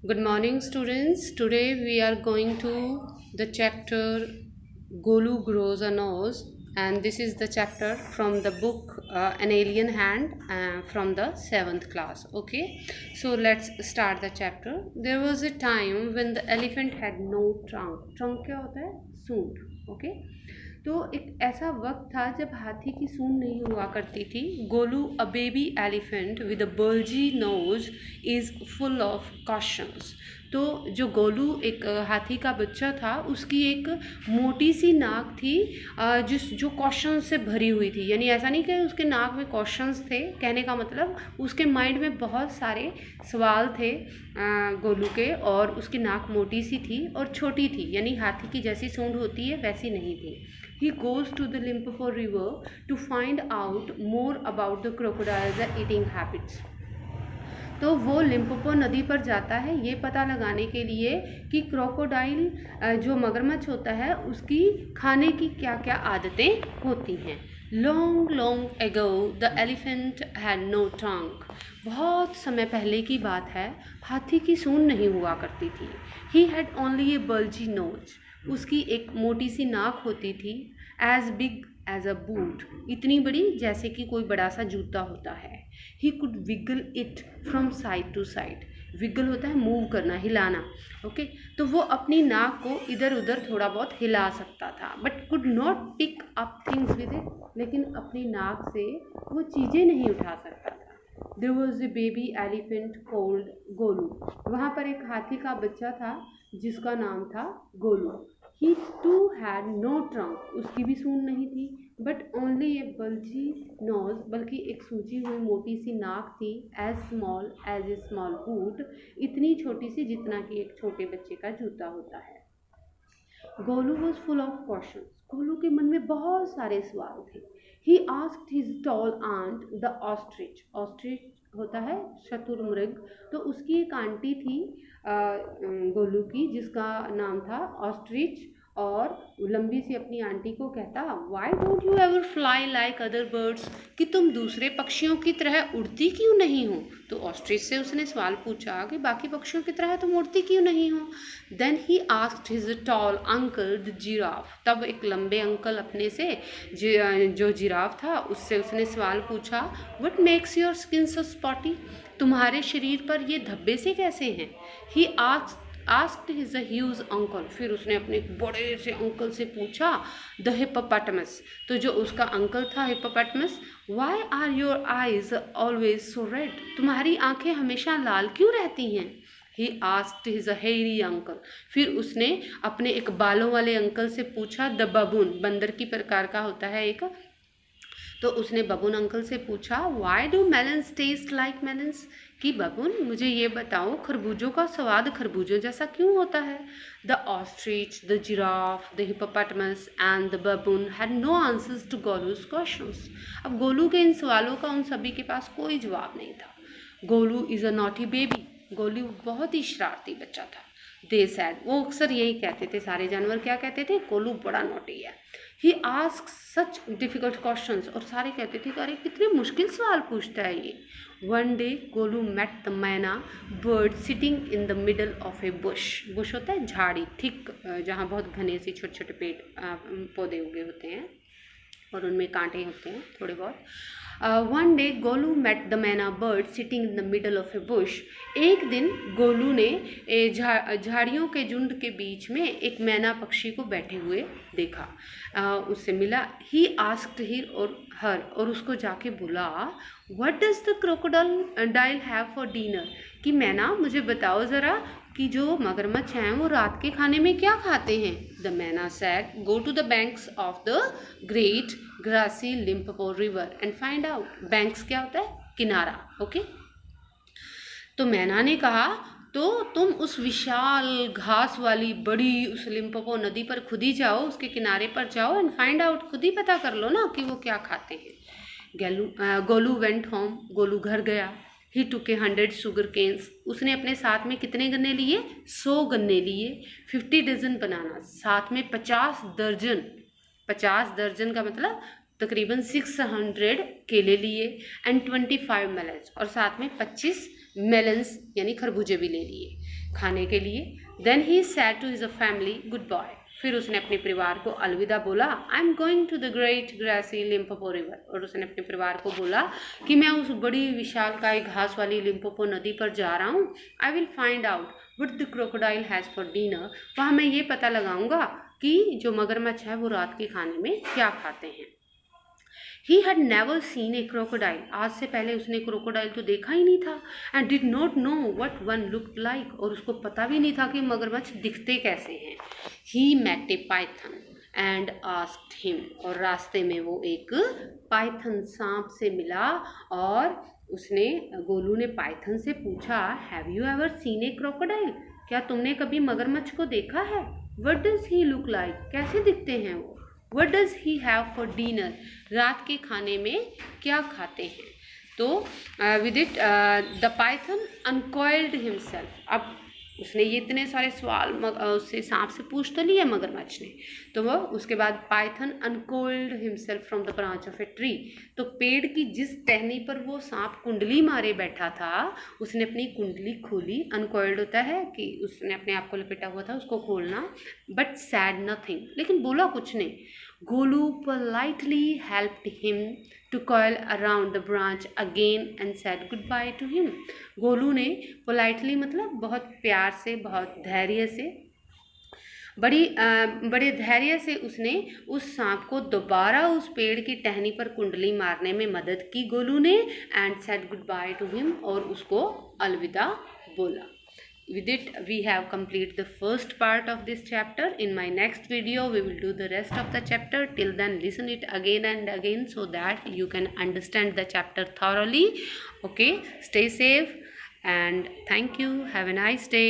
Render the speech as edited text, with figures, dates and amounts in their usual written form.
Good morning, students. Today we are going to the chapter Golu Grows a Nose, and this is the chapter from the book An Alien Hand from the 7th class. Okay, so let's start the chapter. There was a time when the elephant had no trunk. Trunk क्या होता है? सूंड. Okay. तो एक ऐसा वक्त था जब हाथी की सूंड नहीं हुआ करती थी. Golu a baby elephant with a bulgy knows is full of cautions. तो जो गोलू एक हाथी का बच्चा था उसकी एक मोटी सी नाक थी जो कॉशन से भरी हुई थी. यानी ऐसा नहीं कि उसके नाक में कॉशंस थे, कहने का मतलब उसके माइंड में बहुत सारे सवाल थे गोलू के, और उसकी नाक मोटी सी थी और छोटी थी. यानी हाथी की जैसी सूंड होती है वैसी नहीं थी. He goes to the Limpopo River to find out more about the crocodiles and eating habits. तो वो लिम्पोपो नदी पर जाता है ये पता लगाने के लिए कि क्रोकोडाइल जो मगरमच्छ होता है उसकी खाने की क्या क्या आदतें होती हैं. Long long ago the elephant had no trunk. बहुत समय पहले की बात है, हाथी की सूंड नहीं हुआ करती थी. He had only a bulgy nose. उसकी एक मोटी सी नाक होती थी. As big as a boot. इतनी बड़ी जैसे कि कोई बड़ा सा जूता होता है. He could wiggle it from side to side. Wiggle होता है मूव करना, हिलाना. ओके तो वो अपनी नाक को इधर उधर थोड़ा बहुत हिला सकता था, but could not pick up things with it. लेकिन अपनी नाक से वो चीज़ें नहीं उठा सकता था. There was a baby elephant called Golu. वहाँ पर एक हाथी का बच्चा था जिसका नाम था Golu. He too had no trunk. उसकी भी सूंड नहीं थी, but only a bulgy nose. बल्कि एक सूजी हुई मोटी सी नाक थी. As small as a small boot. इतनी छोटी सी जितना कि एक छोटे बच्चे का जूता होता है. Golu was full of question. Golu के मन में बहुत सारे सवाल थे. He asked his tall aunt the ostrich. Ostrich होता है शतुरमुर्ग. तो उसकी एक आंटी थी गोलू की जिसका नाम था ऑस्ट्रिच, और लंबी सी अपनी आंटी को कहता, why don't you ever fly like other birds. कि तुम दूसरे पक्षियों की तरह उड़ती क्यों नहीं हो. तो ऑस्ट्रिच से उसने सवाल पूछा कि बाकी पक्षियों की तरह तुम उड़ती क्यों नहीं हो. Then he asked his tall uncle the giraffe. तब एक लंबे अंकल अपने से जो जिराफ था उससे उसने सवाल पूछा, what makes your skin so spotty. तुम्हारे शरीर पर ये धब्बे से कैसे हैं. He asked his huge uncle. फिर उसने अपने बड़े से अंकल से पूछा, द हिप्पोपोटामस. तो जो उसका अंकल था hippopotamus, why are your eyes always so red. तुम्हारी आंखें हमेशा लाल क्यों रहती हैं. He asked his hairy uncle. फिर उसने अपने एक बालों वाले अंकल से पूछा, द बबून. बंदर की प्रकार का होता है एक. तो उसने बबून अंकल से पूछा, why do melons taste like melons. कि बबून मुझे ये बताओ खरबूजों का स्वाद खरबूजों जैसा क्यों होता है. The ostrich, the giraffe, the hippopotamus and the baboon had no answers to Golu's questions. अब गोलू के इन सवालों का उन सभी के पास कोई जवाब नहीं था. Golu is a naughty baby. Golu बहुत ही शरारती बच्चा था. दे सैड. वो अक्सर यही कहते थे, सारे जानवर क्या कहते थे, गोलू बड़ा नॉटी है. He ask such difficult questions. और सारे कहते थे कि अरे कितने मुश्किल सवाल पूछता है ये. One day Golu met the myna bird sitting in the middle of a bush. Bush होता है झाड़ी, थिक, जहाँ बहुत घने से छोटे छोटे पेड़ पौधे उगे होते हैं और उनमें कांटे होते हैं थोड़े बहुत. One day Golu met the myna bird sitting in the middle of a bush. एक दिन गोलू ने झाड़ियों के झुंड के बीच में एक मैना पक्षी को बैठे हुए देखा. उससे मिला. ही आस्क्ड हिर और हर. और उसको जाके बोला, what does the crocodile have for dinner. कि मैना मुझे बताओ ज़रा कि जो मगरमच्छ हैं वो रात के खाने में क्या खाते हैं. The myna said, go to the banks of the great grassy Limpopo river and find out. Banks क्या होता है, किनारा. ओके तो मैना ने कहा, तो तुम उस विशाल घास वाली बड़ी उस लिम्पोपो नदी पर खुद ही जाओ, उसके किनारे पर जाओ एंड फाइंड आउट. खुद ही पता कर लो ना कि वो क्या खाते हैं. Golu went home. गोलू घर गया. ही टुक 100 शुगर केन्स. उसने अपने साथ में कितने गन्ने लिए, 100 गन्ने लिए. 50 डजन बनाना. साथ में 50 दर्जन. 50 दर्जन का मतलब तकरीबन 600 केले लिए. And 25 melons. और साथ में 25 मेलन्स यानी खरबूजे भी ले लिए खाने के लिए। Then he said to his family goodbye, फिर उसने अपने परिवार को अलविदा बोला। I am going to the great grassy Limpopo river, और उसने अपने परिवार को बोला कि मैं उस बड़ी विशालकाय घास वाली लिम्पोपो नदी पर जा रहा हूँ। I will find out what the crocodile has for dinner, वहाँ मैं ये पता लगाऊंगा कि जो मगरमच्छ है वो रात के खाने में क्या खाते हैं। He had never seen a crocodile, आज से पहले उसने क्रोकोडाइल तो देखा ही नहीं था। and did not know what one looked like, और उसको पता भी नहीं था कि मगरमच्छ दिखते कैसे हैं। He met a python and asked him, और रास्ते में वो एक पाइथन सांप से मिला और उसने गोलू ने पाइथन से पूछा have you ever seen A crocodile, क्या तुमने कभी मगरमच्छ को देखा है। What does he look like, कैसे दिखते हैं वो। What does he have for dinner, रात के खाने में क्या खाते हैं। तो with it the python uncoiled himself, अब उसने ये इतने सारे सवाल उससे सांप से पूछ तो लिए मगरमच्छ ने, तो वो उसके बाद python uncoiled himself from the branch of a tree, तो पेड़ की जिस टहनी पर वो सांप कुंडली मारे बैठा था उसने अपनी कुंडली खोली। अनकोल्ड होता है कि उसने अपने आप को लपेटा हुआ था, उसको खोलना। बट सैड नथिंग, लेकिन बोला कुछ नहीं। Golu politely helped him to coil around the branch again and said goodbye to him, Golu ने पोलाइटली मतलब बहुत प्यार से, बहुत धैर्य से, बड़े धैर्य से उसने उस सांप को दोबारा उस पेड़ की टहनी पर कुंडली मारने में मदद की गोलू ने, and said goodbye to him, और उसको अलविदा बोला। With it we have completed the first part of this chapter. In my next video we will do the rest of the chapter. Till then listen it again and again so that you can understand the chapter thoroughly. Okay, stay safe and thank you. Have a nice day.